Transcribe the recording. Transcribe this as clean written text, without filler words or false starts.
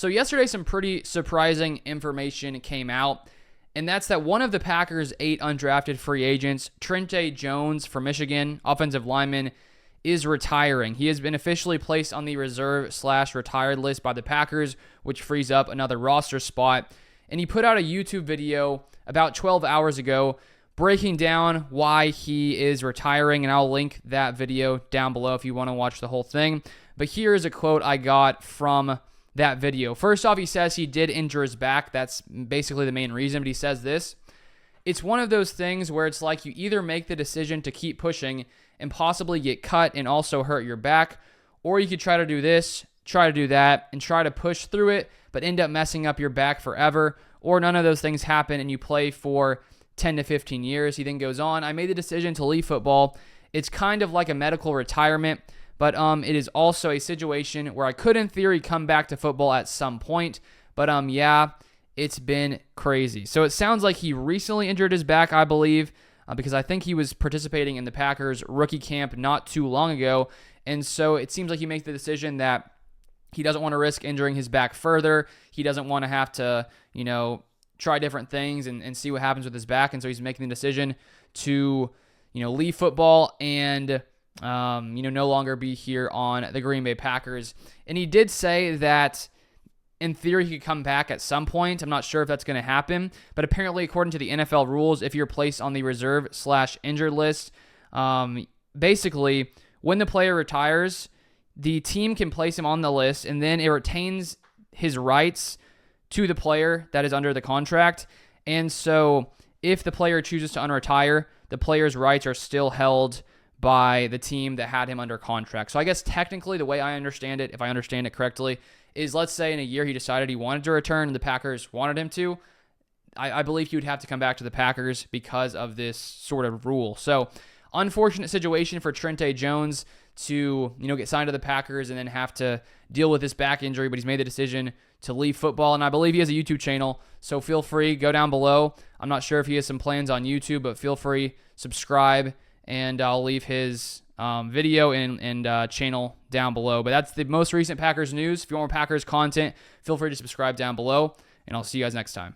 So yesterday, some pretty surprising information came out, and that's that one of the Packers' 8 undrafted free agents, Trente Jones from Michigan, offensive lineman, is retiring. He has been officially placed on the reserve/retired list by the Packers, which frees up another roster spot. And he put out a YouTube video about 12 hours ago breaking down why he is retiring, and I'll link that video down below if you want to watch the whole thing. But here is a quote I got from that video. First off, he says he did injure his back. That's basically the main reason, but he says this: it's one of those things where it's like you either make the decision to keep pushing and possibly get cut and also hurt your back, or you could try to do this, try to do that, and try to push through it, but end up messing up your back forever, or none of those things happen and you play for 10 to 15 years. He then goes on, I made the decision to leave football. It's kind of like a medical retirement, but it is also a situation where I could, in theory, come back to football at some point. But yeah, it's been crazy. So it sounds like he recently injured his back, I believe, because I think he was participating in the Packers rookie camp not too long ago. And so it seems like he makes the decision that he doesn't want to risk injuring his back further. He doesn't want to have to, try different things and see what happens with his back. And so he's making the decision to, leave football and, no longer be here on the Green Bay Packers. And he did say that in theory he could come back at some point. I'm not sure if that's going to happen, but apparently according to the NFL rules, if you're placed on the reserve/injured list, basically when the player retires, the team can place him on the list and then it retains his rights to the player that is under the contract. And so if the player chooses to unretire, the player's rights are still held by the team that had him under contract. So I guess technically the way I understand it, if I understand it correctly, is let's say in a year he decided he wanted to return and the Packers wanted him to, I believe he would have to come back to the Packers because of this sort of rule. So unfortunate situation for Trente Jones to, get signed to the Packers and then have to deal with this back injury, but he's made the decision to leave football, and I believe he has a YouTube channel, so feel free, go down below. I'm not sure if he has some plans on YouTube, but feel free, subscribe, and I'll leave his video and channel down below. But that's the most recent Packers news. If you want more Packers content, feel free to subscribe down below, and I'll see you guys next time.